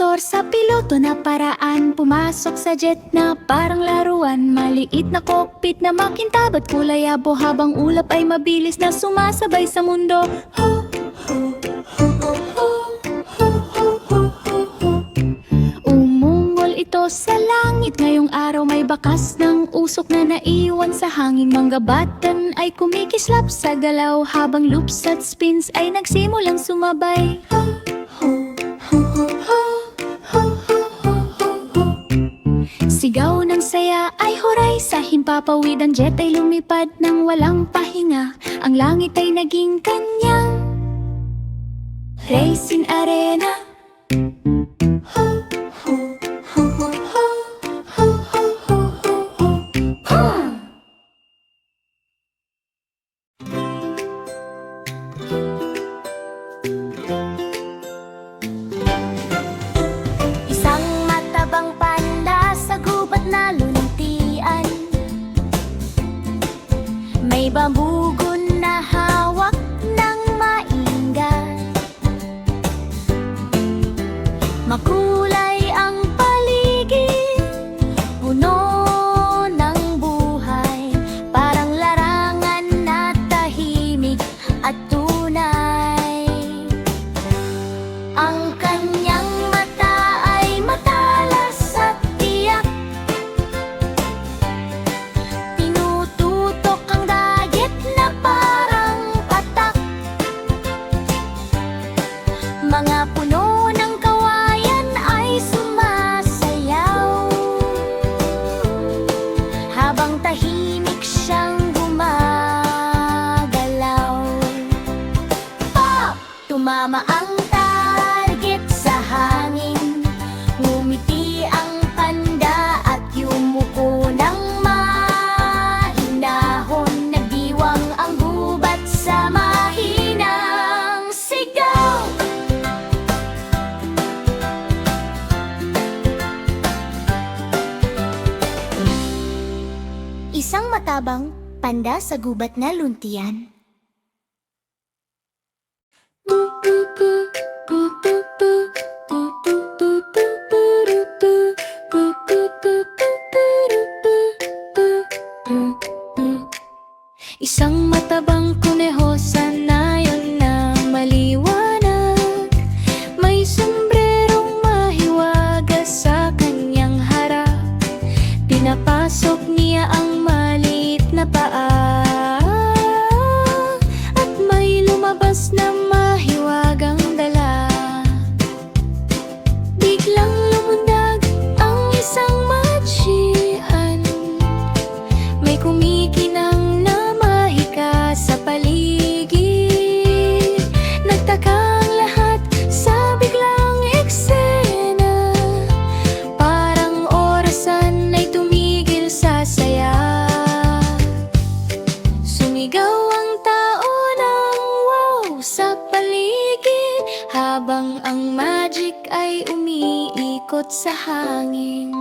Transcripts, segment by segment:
motor sa piloto na paraan. Pumasok sa jet na parang laruan. Maliit na cockpit na makintabang kulay abo, habang ulap ay mabilis na sumasabay sa mundo. Ho, ho, ho, ho, ho, ho, ho, ho, ho. Umungol ito sa langit. Ngayong araw may bakas ng usok na naiwan sa hangin. Mga batan ay kumikislap sa galaw, habang loops at spins ay nagsimulang sumabay. Ho, ho, ho, ho, ho, ho, ho, ho, ho, ho. Sigaw ng saya ay huray sa himpapawid. Ang jet ay lumipad ng walang pahinga. Ang langit ay naging kanyang racing arena. Ho, ho, ho, ho, ho, ho, ho, ho, ho, ho. Isang matabang panda sa gubat na luntian. May bambugon na hawak ng mainggan. Makulay ang paligid, puno ng buhay. Parang larangan na tahimik at tunay. Ang kanyang mata ay matalas at tiyak. Tinututok ang dagat na parang patak. Mga puno ng kawayan ay sumasayaw, habang tahimik siyang gumagalaw. Pop! Tumama ang target sa hangin. Ngumiti ang panda at yumuko ng mahinahon. Nagdiwang ang gubat sa mahinang sigaw. Isang matabang panda sa gubat na luntian. Isang matabang kuneho sa nayon na maliwanag. May sombrerong mahiwaga sa kanyang harap. Pinapasok niya ang maliit na paa, at may lumabas na mahiwagang dala. Biglang lumundag ang isang matsihan. May kumikinang na mahika sa paligid. Nagtaka ang lahat sa biglang eksena. Parang orasan ay tumigil sa saya. Sumigaw ang tao ng wow sa paligid, habang ang magic ay umiikot sa hangin.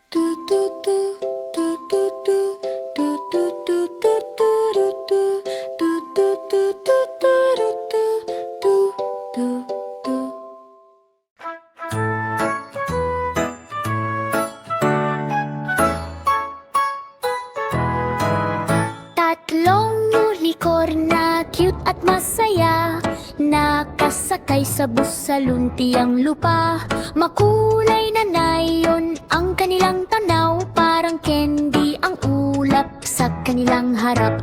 Tu tu tu tu tu tu tu tu tu tu tu tu tu tu tu tu tu tu tu tu. Tatlong unicorn na cute at masaya, nakasakay sa bus sa luntiang lupa. Makulay na nayon ang kanilang tanaw, parang candy ang ulap sa kanilang harap.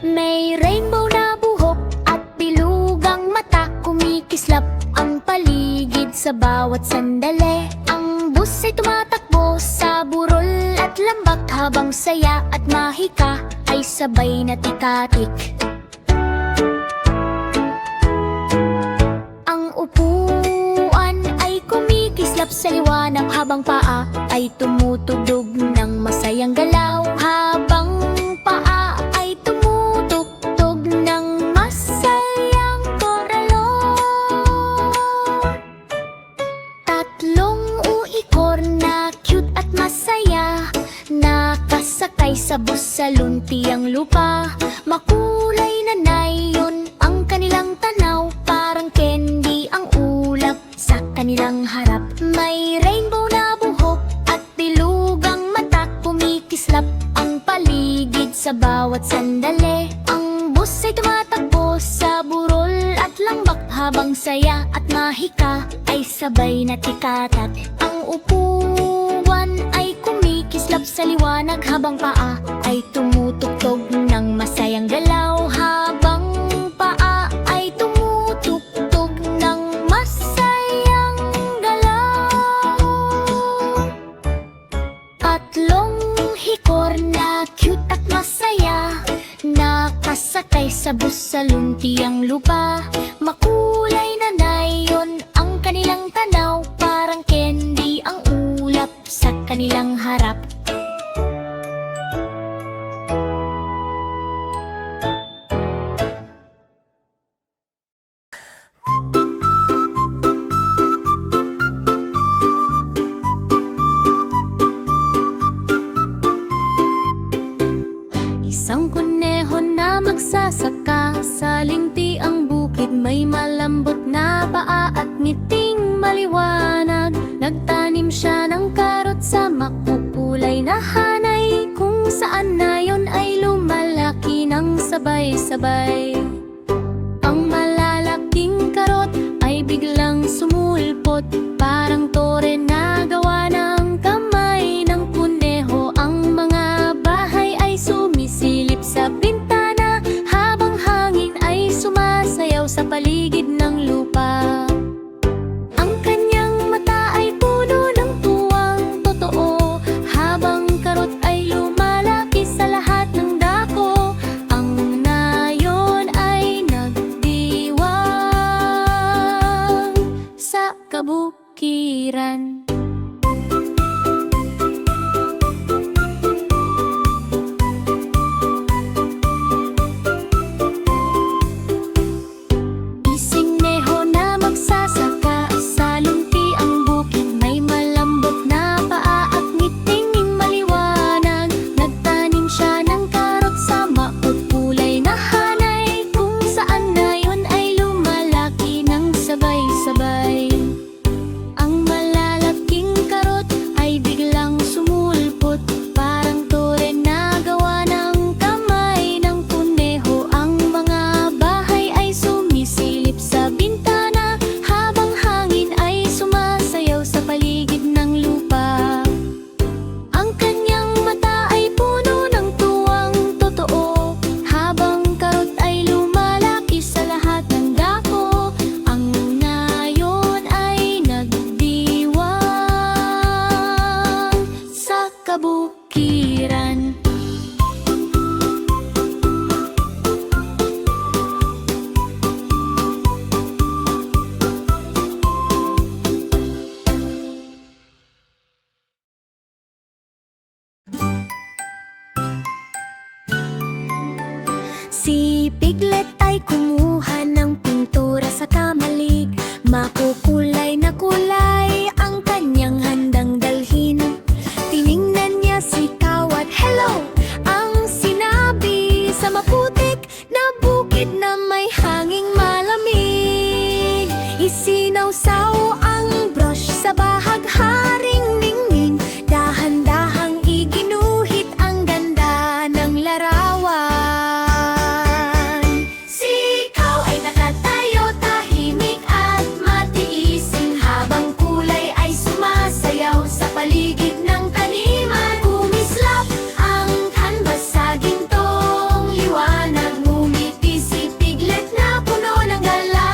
May rainbow na buhok at bilugang mata, kumikislap ang paligid sa bawat sandali. Ang bus ay tumatakbo sa burol at lambak, habang saya at mahika ay sabay na tikatik. Ang upuan ay kumikislap sa liwanag, habang paa ay tumutugtog ng masayang galaw. Habang paa ay tumutugtog ng masayang koralon. Tatlong unicorn na cute at masaya, nakasakay sa bus sa luntiang lupa. Makulay na nayon ang kanilang sa bawat sandali. Ang bus ay tumatakbo sa burol at langbak, habang saya at mahika ay sabay na tikatak. Ang upuan ay kumikislap sa liwanag, habang paa ay tumutugtog ng masayang galaw. Habang paa ay tumutugtog ng masayang galaw. Tatlong hikor na cute at masaya, nakasakay sa bus sa luntiang lupa. Makulay na nayon ang kanilang tanaw, parang candy ang ulap sa kanilang harap. Isang kuneho na magsasaka sa lintiang bukid, may malambot na paa at ngiting maliwanag. Nagtanim siya ng karot sa makukulay na hanay, kung saan na yon ay lumalaki ng sabay-sabay. Ang malalaking karot ay biglang sumulpot, parang tore na gawa ng kamay ng kuneho. Ang mga bahay ay sumisilip sa bintana, habang hangin ay sumasayaw sa paligid ng lupa. Ang kanyang mata ay puno ng tuwang totoo, habang karot ay lumalaki sa lahat ng dako. Ang nayon ay nagdiwang sa kabukiran. Ising neho na magsasaka sa luntiang bukid, may malambot na paa at ngiting maliwanag. Nagtanim siya ng karot sa makukulay na hanay, kung saan na yon ay lumalaki ng sabay-sabay. Ang malalaking karot ay biglang sumulpot, parang tore na gawa ng kamay ng kuneho. Ang mga bahay ay sumisilip sa bintana, habang hangin ay sumasayaw sa paligid ng lupa. Ang kanyang mata ay puno ng tuwang totoo, habang karot ay lumalaki sa lahat ng dako. Ang nayon ay nagdiwang sa kabukiran. Si Piglet ay kumuha ng pintura sa kamalig, makukulay na kulay ang kanyang handang dalhin. Tiningnan niya si Cow at hello ang sinabi, sa maputik na bukid na may hanging malamig. Isinawsaw ang brush sa bahagharing ningning, dahan-dahang iginuhit ang ganda ng larawan. Si Cow ay nakatayo, tahimik at matiising, habang kulay ay sumasayaw sa paligid ng taniman. Kumislap ang canvas sa gintong liwanag, ngumiti si Piglet na puno ng gala.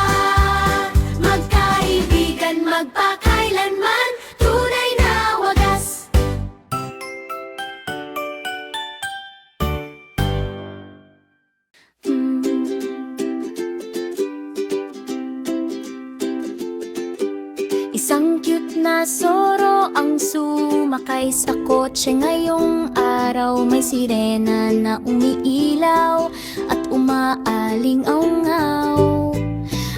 Magkaibigan magpakailanman, tunay na wagas. Isang cute na soro ang sumakay sa kotse ngayong araw. May sirena na umiilaw at umaaling-aungaw.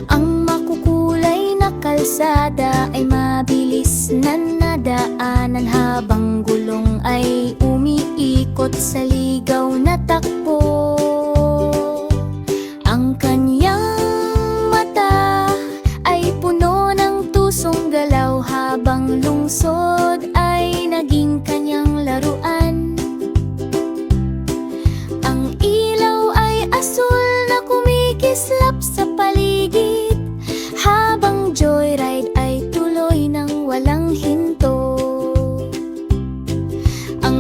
Ang makukulay na kalsada ay mabilis na nadaanan, habang gulong ay umiikot sa ligaw na takbo. Ang kanyang mata ay puno ng tusong galaw, habang lungsod ay naging kanyang laruan.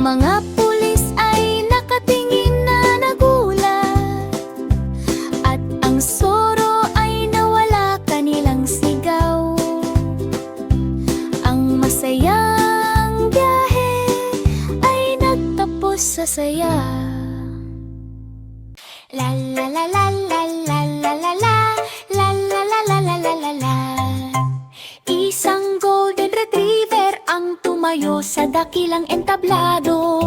mga pulis ay nakatingin na nagulat, at ang soro ay nawala kanilang sigaw. Ang masayang biyahe ay nagtapos sa saya. La la la la la la la la la la la la la la la la la. Isang golden retriever ang tumayo sa dakilang entablado.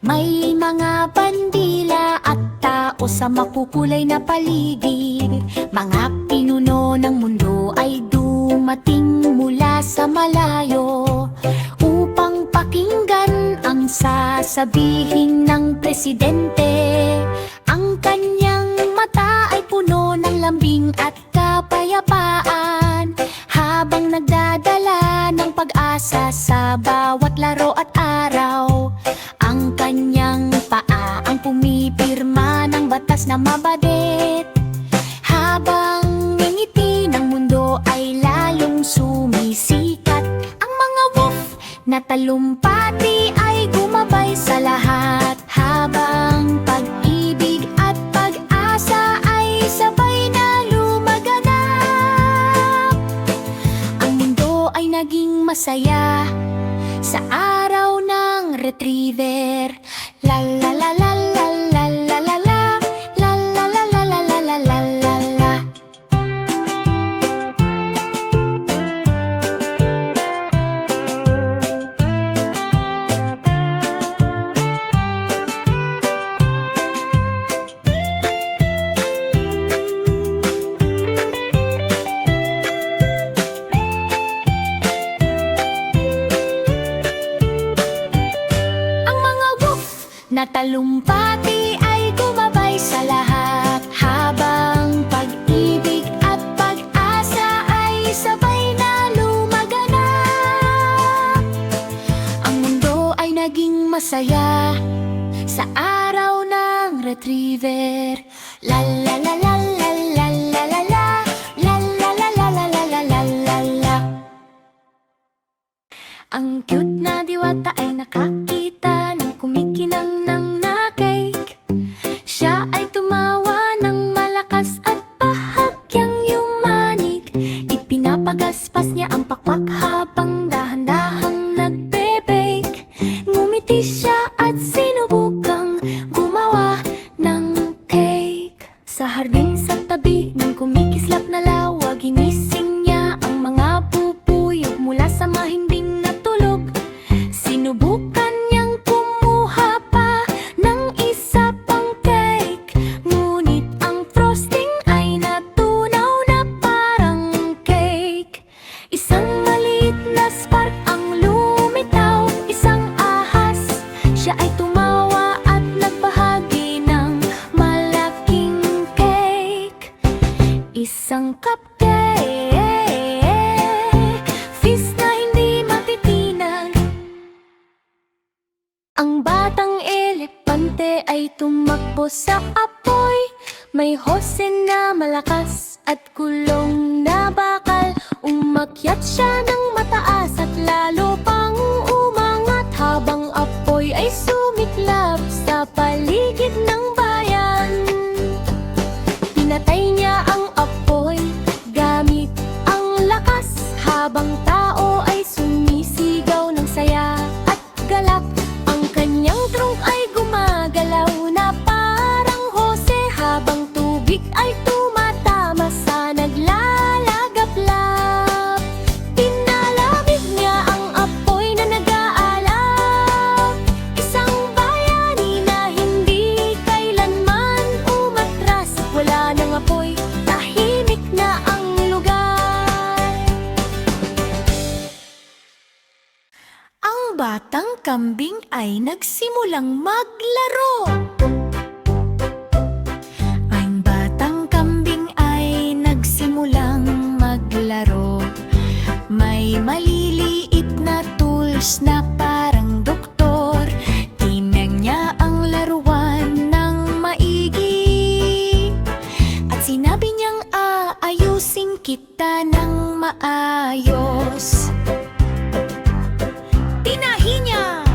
May mga bandila at tao sa makukulay na paligid. Mga pinuno ng mundo ay dumating mula sa malayo upang pakinggan ang sasabihin ng presidente. Ang kanyang mata ay puno ng lambing at kapayapaan, habang nagdadala ng pag-asa sa bawat laro at araw. Ang kanyang paa ang pumipirma ng batas na mabadet, habang ngiti ng mundo ay lalong sumisikat. Ang mga wolf na talumpati ay gumabay sa lahat, habang pag-ibig at pag-asa ay sabay na lumaganap. Ang mundo ay naging masaya sa araw ng retriever. La la la la la la la la la la la la la la la la la la la. Na talumpati ay gumabay sa lahat, habang pag-ibig at pag-asa ay sabay na lumaganap. Ang mundo ay naging masaya sa araw ng retriever. La la la la la la la la la la la la la la la la la la la. Ang cute na diwata ay nakakita ng kumikinang ng na-cake. Siya ay tumawa ng malakas at bahagyang yumanig. Ipinapagaspas niya ang pakpak habang dahan-dahang nagbe-bake. Ngumiti siya at sinubukang gumawa ng cake. Sa hardin sa tabi ng kumikislap na lawag, ginising niya ang mga bubuyog mula sa mahimbing na tulog. Sinubukan niyang kumuha pa ng isa pang cake, ngunit ang frosting ay natunaw na parang cake. Isang maliit na spark ang lumitaw, isang ahas. Siya ay tumawa at nagbahagi ng malaking cake. Isang cupcake, feast na hindi matitinag. Ang batang elepante ay tumakbo sa apoy. May hose na malakas at kulong na bakal. Umakyat siya ng mataas at lalo pang umangat, habang apoy ay sumiklab sa paligid ng bayan. Pinatay niya ang apoy gamit ang lakas, habang tao ay sumisigaw ng saya at galak. Ang kanyang trunk ay gumagalaw na parang hose, habang tubig ay tumatama sa naglalagablab. Pinalamig niya ang apoy na nag-aalab, isang bayani na hindi kailanman umatras. Wala nang apoy, tahimik na ang lugar. Ang batang kambing ay nagsimulang maglaro. Ang batang kambing ay nagsimulang maglaro. May maliliit na tools na parang doktor. Tinang niya ang laruan ng maigi, at sinabi niyang aayusin kita ng maayos. Tinahi niya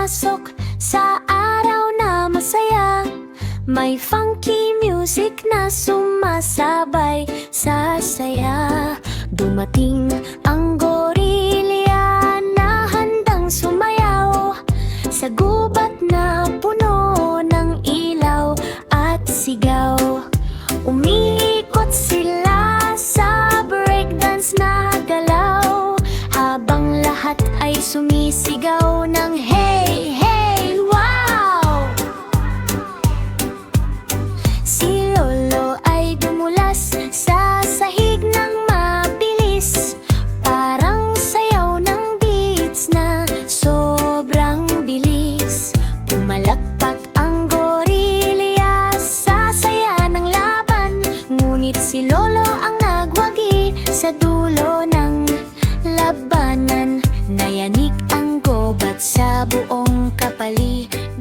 pumasok sa araw na masaya. May funky music na sumasabay sa saya. Dumating ang gorilya na handang sumayaw sa gubat na puno ng ilaw at sigaw. Umiikot sila sa breakdance na galaw, habang lahat ay sumisigaw ng hey, hey, wow! Si Lolo ay dumulas sa sahig ng mabilis, parang sayaw ng beats na sobrang bilis. Pumalakpak ang gorilya sa saya ng laban, ngunit si Lolo ang nagwagi sa dulo ng labanan. Nayanig ang gobat sa buong kapaligiran.